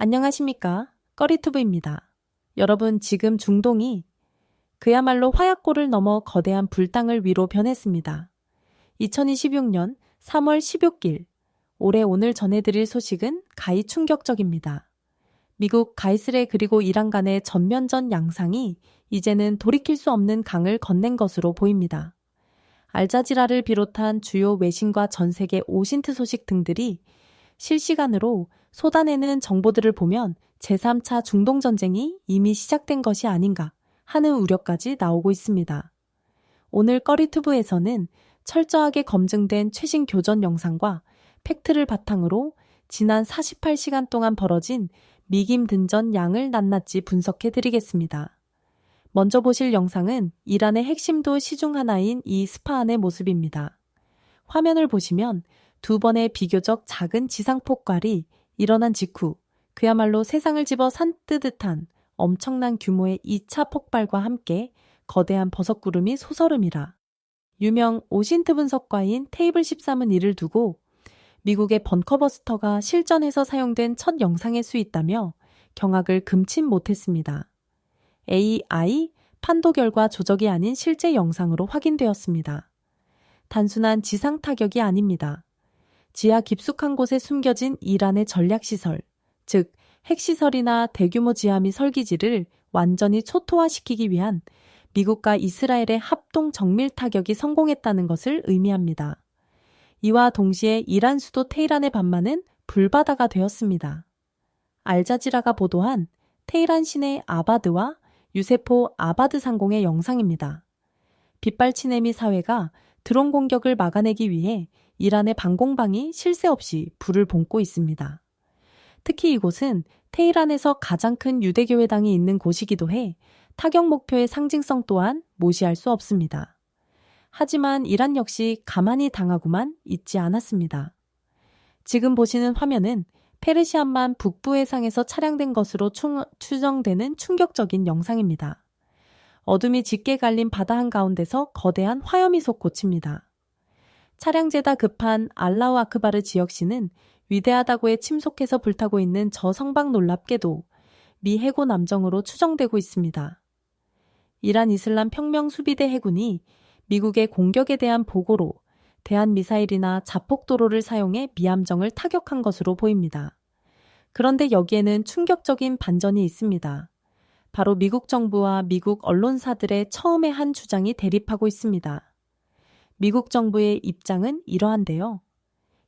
안녕하십니까? 꺼리투브입니다. 여러분, 지금 중동이 그야말로 화약고를 넘어 거대한 불땅을 위로 변했습니다. 2026년 3월 16일, 올해 오늘 전해드릴 소식은 가히 충격적입니다. 미국 가이스레 그리고 이란 간의 전면전 양상이 이제는 돌이킬 수 없는 강을 건넨 것으로 보입니다. 알자지라를 비롯한 주요 외신과 전 세계 오신트 소식 등들이 실시간으로 쏟아내는 정보들을 보면 제3차 중동전쟁이 이미 시작된 것이 아닌가 하는 우려까지 나오고 있습니다. 오늘 꺼리투브에서는 철저하게 검증된 최신 교전 영상과 팩트를 바탕으로 지난 48시간 동안 벌어진 미김 등전 양을 낱낱이 분석해드리겠습니다. 먼저 보실 영상은 이란의 핵심도 시중 하나인 이 스파한의 모습입니다. 화면을 보시면 두 번의 비교적 작은 지상폭발이 일어난 직후 그야말로 세상을 집어 산뜨듯한 엄청난 규모의 2차 폭발과 함께 거대한 버섯구름이 솟아오르미라. 유명 오신트 분석가인 테이블 13은 이를 두고 미국의 벙커버스터가 실전에서 사용된 첫 영상일 수 있다며 경악을 금치 못했습니다. AI 판도 결과 조작이 아닌 실제 영상으로 확인되었습니다. 단순한 지상 타격이 아닙니다. 지하 깊숙한 곳에 숨겨진 이란의 전략시설, 즉 핵시설이나 대규모 지하미 설기지를 완전히 초토화시키기 위한 미국과 이스라엘의 합동 정밀 타격이 성공했다는 것을 의미합니다. 이와 동시에 이란 수도 테헤란의 반만은 불바다가 되었습니다. 알자지라가 보도한 테헤란 시내 아바드와 유세포 아바드 상공의 영상입니다. 빗발치네미 사회가 드론 공격을 막아내기 위해 이란의 방공방이 쉴 새 없이 불을 뿜고 있습니다. 특히 이곳은 테헤란에서 가장 큰 유대교회당이 있는 곳이기도 해 타격 목표의 상징성 또한 무시할 수 없습니다. 하지만 이란 역시 가만히 당하고만 있지 않았습니다. 지금 보시는 화면은 페르시안만 북부 해상에서 차량된 것으로 추정되는 충격적인 영상입니다. 어둠이 짙게 갈린 바다 한가운데서 거대한 화염이 솟구칩니다. 차량제다 급한 알라우 아크바르 지역시는 위대하다고에 침속해서 불타고 있는 저 성방 놀랍게도 미 해고 남정으로 추정되고 있습니다. 이란 이슬람 혁명 수비대 해군이 미국의 공격에 대한 보고로 대한미사일이나 자폭도로를 사용해 미함정을 타격한 것으로 보입니다. 그런데 여기에는 충격적인 반전이 있습니다. 바로 미국 정부와 미국 언론사들의 처음의 한 주장이 대립하고 있습니다. 미국 정부의 입장은 이러한데요.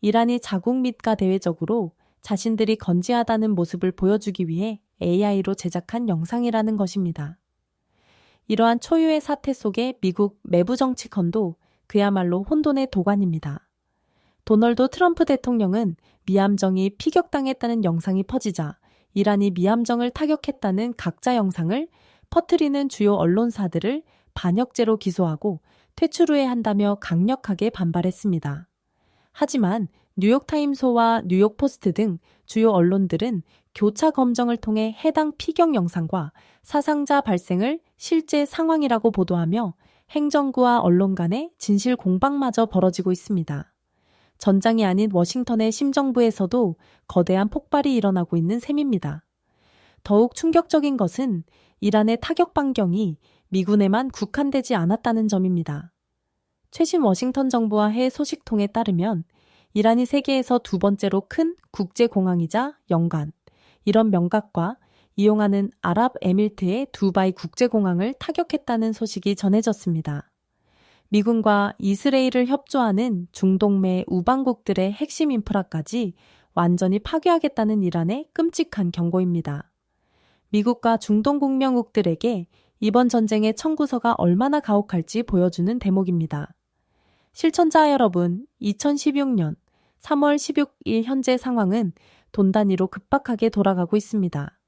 이란이 자국 및과 대외적으로 자신들이 건재하다는 모습을 보여주기 위해 AI로 제작한 영상이라는 것입니다. 이러한 초유의 사태 속에 미국 내부 정치권도 그야말로 혼돈의 도가니입니다. 도널드 트럼프 대통령은 미함정이 피격당했다는 영상이 퍼지자 이란이 미함정을 타격했다는 가짜 영상을 퍼뜨리는 주요 언론사들을 반역죄로 기소하고 퇴출해야 한다며 강력하게 반발했습니다. 하지만 뉴욕타임스와 뉴욕포스트 등 주요 언론들은 교차 검증을 통해 해당 피격 영상과 사상자 발생을 실제 상황이라고 보도하며 행정부와 언론 간의 진실 공방마저 벌어지고 있습니다. 전장이 아닌 워싱턴의 심정부에서도 거대한 폭발이 일어나고 있는 셈입니다. 더욱 충격적인 것은 이란의 타격 반경이 미군에만 국한되지 않았다는 점입니다. 최신 워싱턴 정부와 해외 소식통에 따르면 이란이 세계에서 두 번째로 큰 국제공항이자 연간, 이런 명각과 이용하는 아랍에미리트의 두바이 국제공항을 타격했다는 소식이 전해졌습니다. 미군과 이스라엘을 협조하는 중동내 우방국들의 핵심 인프라까지 완전히 파괴하겠다는 이란의 끔찍한 경고입니다. 미국과 중동 국명국들에게 이번 전쟁의 청구서가 얼마나 가혹할지 보여주는 대목입니다. 실천자 여러분, 2016년 3월 16일 현재 상황은 돈 단위로 급박하게 돌아가고 있습니다.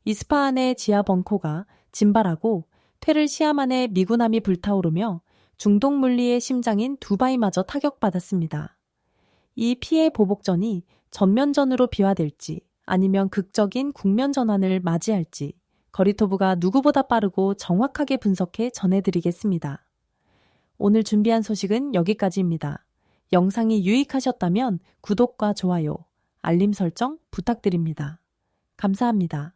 이스파한의 지하 벙커가 진발하고 퇴를 시아만의 미군함이 불타오르며 중동 물리의 심장인 두바이마저 타격받았습니다. 이 피해 보복전이 전면전으로 비화될지 아니면 극적인 국면 전환을 맞이할지 거리토브가 누구보다 빠르고 정확하게 분석해 전해드리겠습니다. 오늘 준비한 소식은 여기까지입니다. 영상이 유익하셨다면 구독과 좋아요, 알림 설정 부탁드립니다. 감사합니다.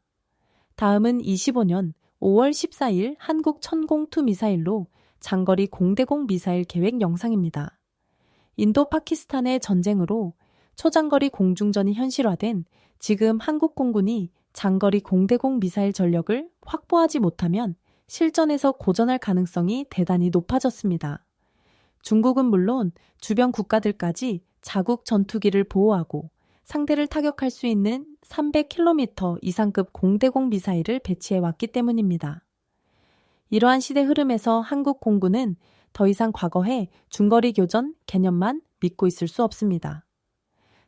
다음은 25년 5월 14일 한국 천공2 미사일로 장거리 공대공 미사일 계획 영상입니다. 인도 파키스탄의 전쟁으로 초장거리 공중전이 현실화된 지금 한국 공군이 장거리 공대공 미사일 전력을 확보하지 못하면 실전에서 고전할 가능성이 대단히 높아졌습니다. 중국은 물론 주변 국가들까지 자국 전투기를 보호하고 상대를 타격할 수 있는 300km 이상급 공대공 미사일을 배치해 왔기 때문입니다. 이러한 시대 흐름에서 한국 공군은 더 이상 과거의 중거리 교전 개념만 믿고 있을 수 없습니다.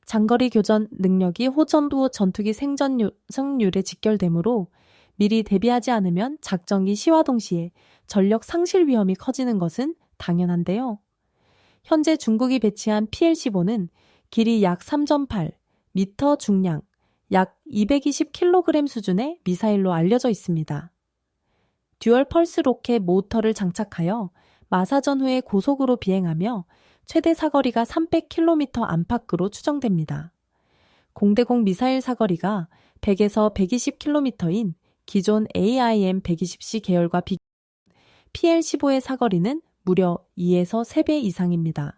장거리 교전 능력이 호전도 전투기 생존율에 직결되므로 미리 대비하지 않으면 작전기 시와 동시에 전력 상실 위험이 커지는 것은 당연한데요. 현재 중국이 배치한 PL-15는 길이 약 3.8 미터 중량 약 220kg 수준의 미사일로 알려져 있습니다. 듀얼 펄스 로켓 모터를 장착하여 마사 전후에 고속으로 비행하며 최대 사거리가 300km 안팎으로 추정됩니다. 공대공 미사일 사거리가 100에서 120km인 기존 AIM-120C 계열과 비교 PL-15의 사거리는 무려 2에서 3배 이상입니다.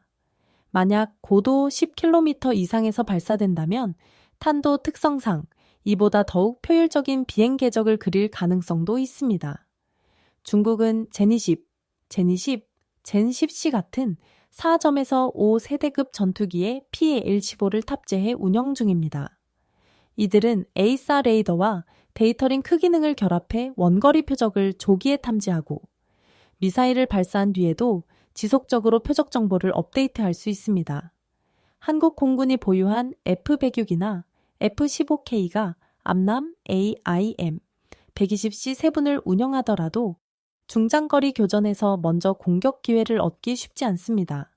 만약 고도 10km 이상에서 발사된다면 탄도 특성상 이보다 더욱 효율적인 비행 궤적을 그릴 가능성도 있습니다. 중국은 제니10, 젠10C 같은 4점에서 5세대급 전투기에 PL-15를 탑재해 운영 중입니다. 이들은 에이사 레이더와 데이터링크 기능을 결합해 원거리 표적을 조기에 탐지하고 미사일을 발사한 뒤에도 지속적으로 표적 정보를 업데이트할 수 있습니다. 한국 공군이 보유한 F-106이나 F-15K가 암남 AIM-120C 세분을 운영하더라도 중장거리 교전에서 먼저 공격 기회를 얻기 쉽지 않습니다.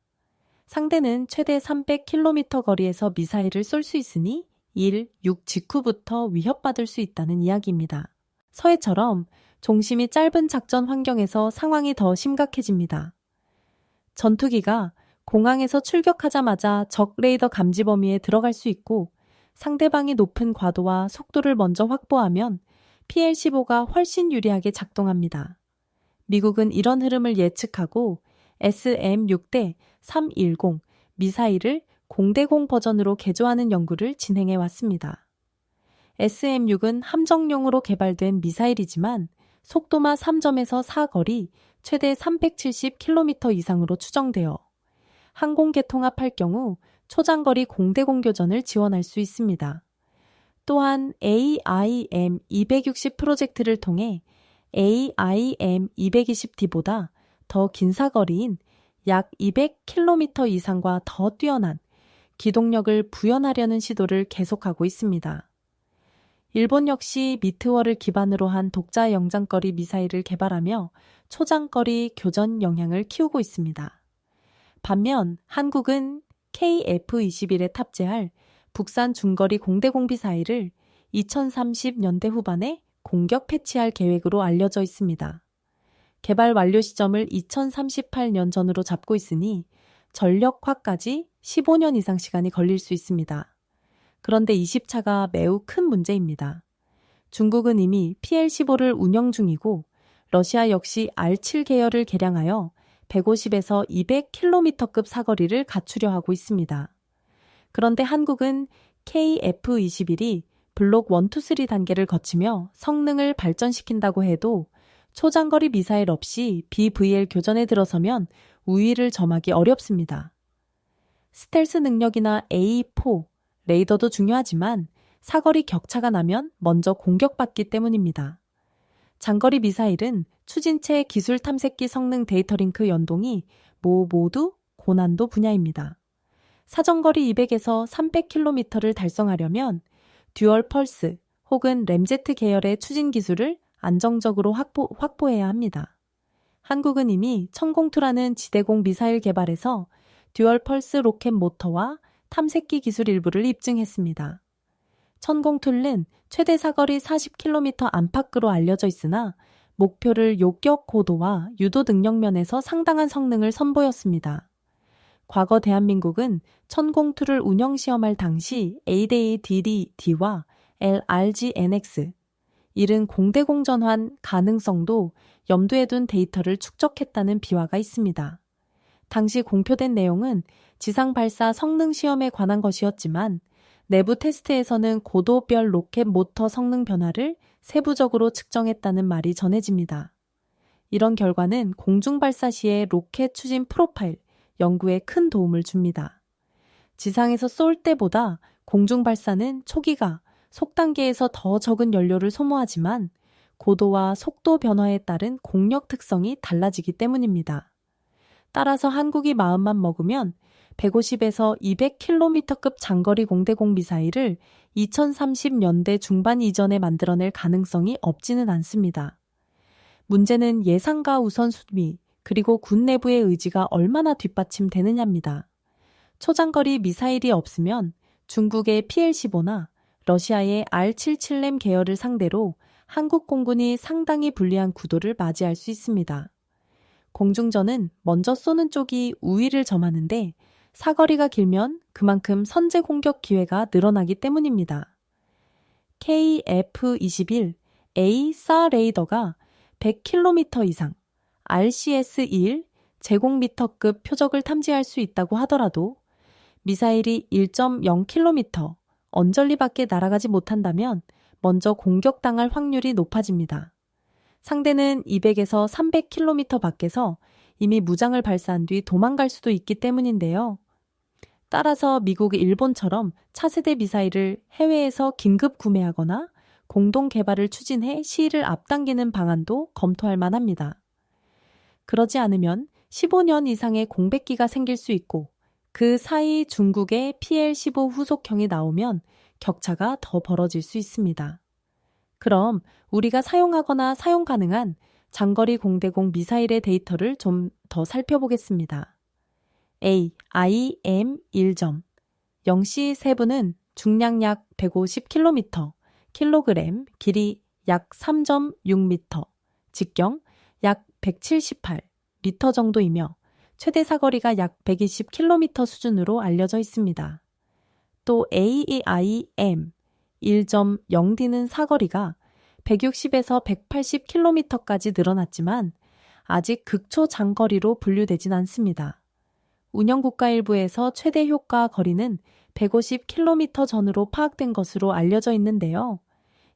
상대는 최대 300km 거리에서 미사일을 쏠 수 있으니 1, 6 직후부터 위협받을 수 있다는 이야기입니다. 서해처럼 종심이 짧은 작전 환경에서 상황이 더 심각해집니다. 전투기가 공항에서 출격하자마자 적 레이더 감지 범위에 들어갈 수 있고 상대방이 높은 과도와 속도를 먼저 확보하면 PL-15가 훨씬 유리하게 작동합니다. 미국은 이런 흐름을 예측하고 SM-6대310 미사일을 공대공 버전으로 개조하는 연구를 진행해 왔습니다. SM-6은 함정용으로 개발된 미사일이지만 속도마 3점에서 사거리 최대 370km 이상으로 추정되어 항공계 통합할 경우 초장거리 공대공 교전을 지원할 수 있습니다. 또한 AIM-260 프로젝트를 통해 AIM-220D보다 더 긴 사거리인 약 200km 이상과 더 뛰어난 기동력을 부연하려는 시도를 계속하고 있습니다. 일본 역시 미트월을 기반으로 한 독자 영장거리 미사일을 개발하며 초장거리 교전 역량을 키우고 있습니다. 반면 한국은 KF-21에 탑재할 북산 중거리 공대공 미사일을 2030년대 후반에 공격 패치할 계획으로 알려져 있습니다. 개발 완료 시점을 2038년 전으로 잡고 있으니 전력화까지 15년 이상 시간이 걸릴 수 있습니다. 그런데 20차가 매우 큰 문제입니다. 중국은 이미 PL-15를 운영 중이고 러시아 역시 R7 계열을 개량하여 150에서 200km급 사거리를 갖추려 하고 있습니다. 그런데 한국은 KF-21이 블록 1, 2, 3 단계를 거치며 성능을 발전시킨다고 해도 초장거리 미사일 없이 BVL 교전에 들어서면 우위를 점하기 어렵습니다. 스텔스 능력이나 A4, 레이더도 중요하지만 사거리 격차가 나면 먼저 공격받기 때문입니다. 장거리 미사일은 추진체 기술 탐색기 성능 데이터링크 연동이 모두 고난도 분야입니다. 사정거리 200에서 300km를 달성하려면 듀얼 펄스 혹은 램제트 계열의 추진 기술을 안정적으로 확보해야 합니다. 한국은 이미 천공2라는 지대공 미사일 개발에서 듀얼 펄스 로켓 모터와 탐색기 기술 일부를 입증했습니다. 천공2는 최대 사거리 40km 안팎으로 알려져 있으나 목표를 요격 고도와 유도 능력 면에서 상당한 성능을 선보였습니다. 과거 대한민국은 천공2를 운영 시험할 당시 A-DD와 LRGNX, 이른 공대공전환 가능성도 염두에 둔 데이터를 축적했다는 비화가 있습니다. 당시 공표된 내용은 지상 발사 성능 시험에 관한 것이었지만 내부 테스트에서는 고도별 로켓 모터 성능 변화를 세부적으로 측정했다는 말이 전해집니다. 이런 결과는 공중 발사 시의 로켓 추진 프로파일 연구에 큰 도움을 줍니다. 지상에서 쏠 때보다 공중 발사는 초기가 속단계에서 더 적은 연료를 소모하지만 고도와 속도 변화에 따른 공력 특성이 달라지기 때문입니다. 따라서 한국이 마음만 먹으면 150에서 200km급 장거리 공대공 미사일을 2030년대 중반 이전에 만들어낼 가능성이 없지는 않습니다. 문제는 예상과 우선순위, 그리고 군 내부의 의지가 얼마나 뒷받침되느냐입니다. 초장거리 미사일이 없으면 중국의 PL-15나 러시아의 R-77램 계열을 상대로 한국 공군이 상당히 불리한 구도를 맞이할 수 있습니다. 공중전은 먼저 쏘는 쪽이 우위를 점하는데 사거리가 길면 그만큼 선제 공격 기회가 늘어나기 때문입니다. KF-21A 사 레이더가 100km 이상, RCS-21 제곱미터급 표적을 탐지할 수 있다고 하더라도 미사일이 1.0km 언저리 밖에 날아가지 못한다면 먼저 공격당할 확률이 높아집니다. 상대는 200에서 300km 밖에서 이미 무장을 발사한 뒤 도망갈 수도 있기 때문인데요. 따라서 미국, 일본처럼 차세대 미사일을 해외에서 긴급 구매하거나 공동 개발을 추진해 시일을 앞당기는 방안도 검토할 만합니다. 그러지 않으면 15년 이상의 공백기가 생길 수 있고 그 사이 중국의 PL-15 후속형이 나오면 격차가 더 벌어질 수 있습니다. 그럼 우리가 사용하거나 사용 가능한 장거리 공대공 미사일의 데이터를 좀 더 살펴보겠습니다. A, IM 1점. 0시 세부는 중량 약 150km, 킬로그램, 길이 약 3.6m, 직경 약 178, 미터 정도이며 최대 사거리가 약 120km 수준으로 알려져 있습니다. 또 AEIM 1.0D는 사거리가 160에서 180km까지 늘어났지만 아직 극초 장거리로 분류되진 않습니다. 운영국가 일부에서 최대 효과 거리는 150km 전후로 파악된 것으로 알려져 있는데요.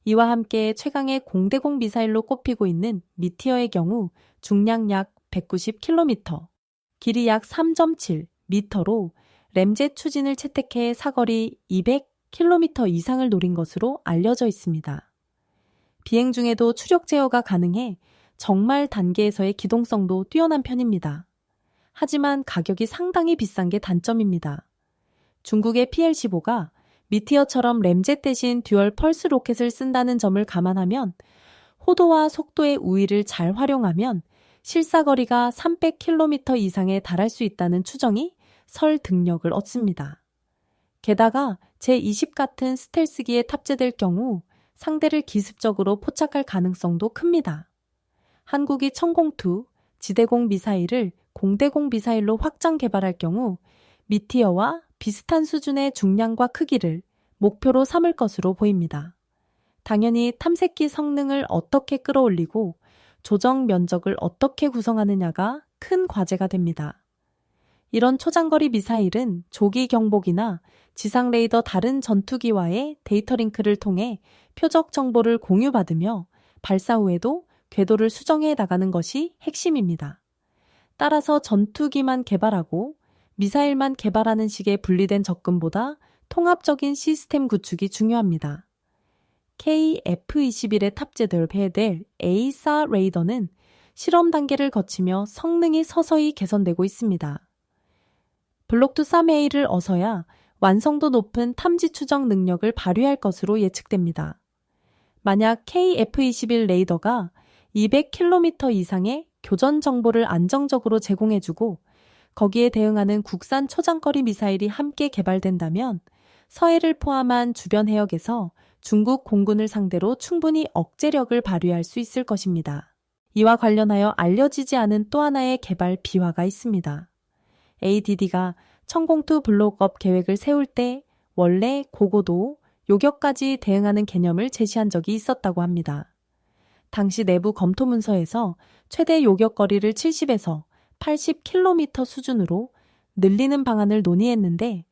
이와 함께 최강의 공대공 미사일로 꼽히고 있는 미티어의 경우 중량 약 190km, 길이 약 3.7m로 램젯 추진을 채택해 사거리 200km 이상을 노린 것으로 알려져 있습니다. 비행 중에도 추력 제어가 가능해 정말 단계에서의 기동성도 뛰어난 편입니다. 하지만 가격이 상당히 비싼 게 단점입니다. 중국의 PL-15가 미티어처럼 램젯 대신 듀얼 펄스 로켓을 쓴다는 점을 감안하면 호도와 속도의 우위를 잘 활용하면 실사거리가 300km 이상에 달할 수 있다는 추정이 설득력을 얻습니다. 게다가 제20 같은 스텔스기에 탑재될 경우 상대를 기습적으로 포착할 가능성도 큽니다. 한국이 청공2 지대공 미사일을 공대공 미사일로 확장 개발할 경우 미티어와 비슷한 수준의 중량과 크기를 목표로 삼을 것으로 보입니다. 당연히 탐색기 성능을 어떻게 끌어올리고 조정 면적을 어떻게 구성하느냐가 큰 과제가 됩니다. 이런 초장거리 미사일은 조기 경보기나 지상 레이더 다른 전투기와의 데이터 링크를 통해 표적 정보를 공유받으며 발사 후에도 궤도를 수정해 나가는 것이 핵심입니다. 따라서 전투기만 개발하고 미사일만 개발하는 식의 분리된 접근보다 통합적인 시스템 구축이 중요합니다. KF-21에 탑재될 A-SAR 레이더는 실험 단계를 거치며 성능이 서서히 개선되고 있습니다. 블록2 3A를 얻어야 완성도 높은 탐지 추정 능력을 발휘할 것으로 예측됩니다. 만약 KF-21 레이더가 200km 이상의 교전 정보를 안정적으로 제공해주고 거기에 대응하는 국산 초장거리 미사일이 함께 개발된다면 서해를 포함한 주변 해역에서 중국 공군을 상대로 충분히 억제력을 발휘할 수 있을 것입니다. 이와 관련하여 알려지지 않은 또 하나의 개발 비화가 있습니다. ADD가 청공2 블록업 계획을 세울 때 원래 고고도 요격까지 대응하는 개념을 제시한 적이 있었다고 합니다. 당시 내부 검토 문서에서 최대 요격 거리를 70에서 80km 수준으로 늘리는 방안을 논의했는데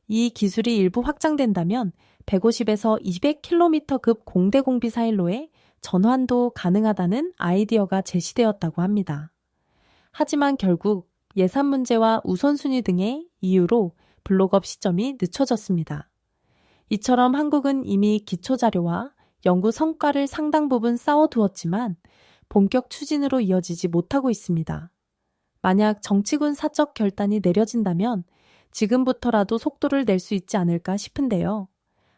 이 기술이 일부 확장된다면 150에서 200km급 공대공 미사일로의 전환도 가능하다는 아이디어가 제시되었다고 합니다. 하지만 결국 예산 문제와 우선순위 등의 이유로 블록업 시점이 늦춰졌습니다. 이처럼 한국은 이미 기초자료와 연구 성과를 상당 부분 쌓아두었지만 본격 추진으로 이어지지 못하고 있습니다. 만약 정치군 사적 결단이 내려진다면 지금부터라도 속도를 낼 수 있지 않을까 싶은데요.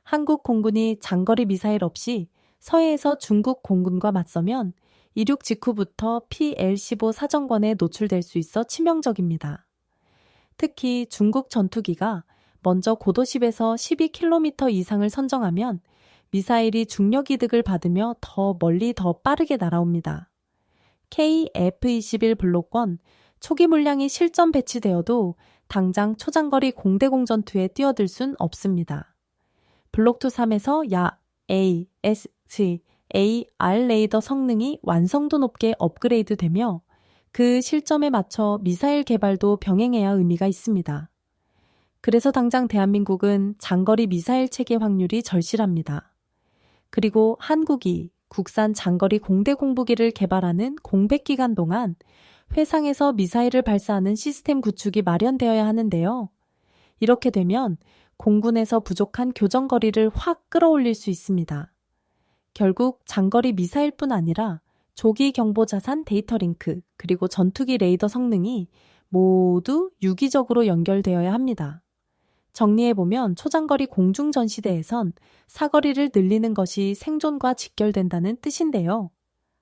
한국 공군이 장거리 미사일 없이 서해에서 중국 공군과 맞서면 이륙 직후부터 PL-15 사정권에 노출될 수 있어 치명적입니다. 특히 중국 전투기가 먼저 고도 10에서 12km 이상을 선정하면 미사일이 중력 이득을 받으며 더 멀리 더 빠르게 날아옵니다. KF-21 블록권 초기 물량이 실전 배치되어도 당장 초장거리 공대공 전투에 뛰어들 순 없습니다. 블록 2-3에서 야 A, S, A, R 레이더 성능이 완성도 높게 업그레이드되며 그 실점에 맞춰 미사일 개발도 병행해야 의미가 있습니다. 그래서 당장 대한민국은 장거리 미사일 체계 확률이 절실합니다. 그리고 한국이 국산 장거리 공대공부기를 개발하는 공백 기간 동안 회상에서 미사일을 발사하는 시스템 구축이 마련되어야 하는데요. 이렇게 되면 공군에서 부족한 교전 거리를 확 끌어올릴 수 있습니다. 결국 장거리 미사일뿐 아니라 조기 경보 자산 데이터 링크 그리고 전투기 레이더 성능이 모두 유기적으로 연결되어야 합니다. 정리해보면 초장거리 공중전시대에선 사거리를 늘리는 것이 생존과 직결된다는 뜻인데요.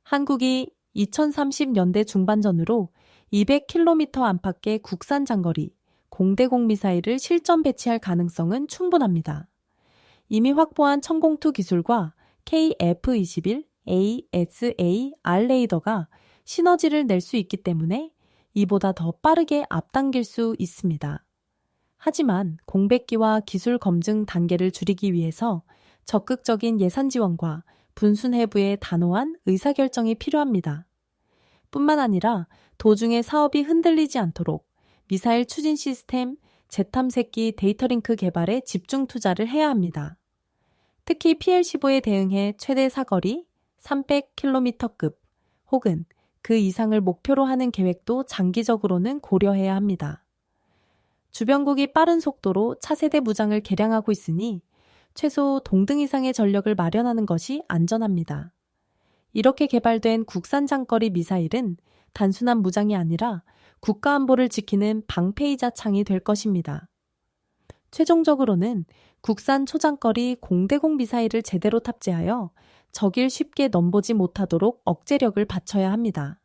한국이 2030년대 중반전으로 200km 안팎의 국산 장거리 공대공 미사일을 실전 배치할 가능성은 충분합니다. 이미 확보한 천공투 기술과 KF-21, ASA, R 레이더가 시너지를 낼 수 있기 때문에 이보다 더 빠르게 앞당길 수 있습니다. 하지만 공백기와 기술 검증 단계를 줄이기 위해서 적극적인 예산 지원과 분순해부의 단호한 의사결정이 필요합니다. 뿐만 아니라 도중에 사업이 흔들리지 않도록 미사일 추진 시스템, 재탐색기 데이터 링크 개발에 집중 투자를 해야 합니다. 특히 PL-15에 대응해 최대 사거리 300km급 혹은 그 이상을 목표로 하는 계획도 장기적으로는 고려해야 합니다. 주변국이 빠른 속도로 차세대 무장을 개량하고 있으니 최소 동등 이상의 전력을 마련하는 것이 안전합니다. 이렇게 개발된 국산 장거리 미사일은 단순한 무장이 아니라 국가 안보를 지키는 방패이자 창이 될 것입니다. 최종적으로는 국산 초장거리 공대공 미사일을 제대로 탑재하여 적을 쉽게 넘보지 못하도록 억제력을 받쳐야 합니다.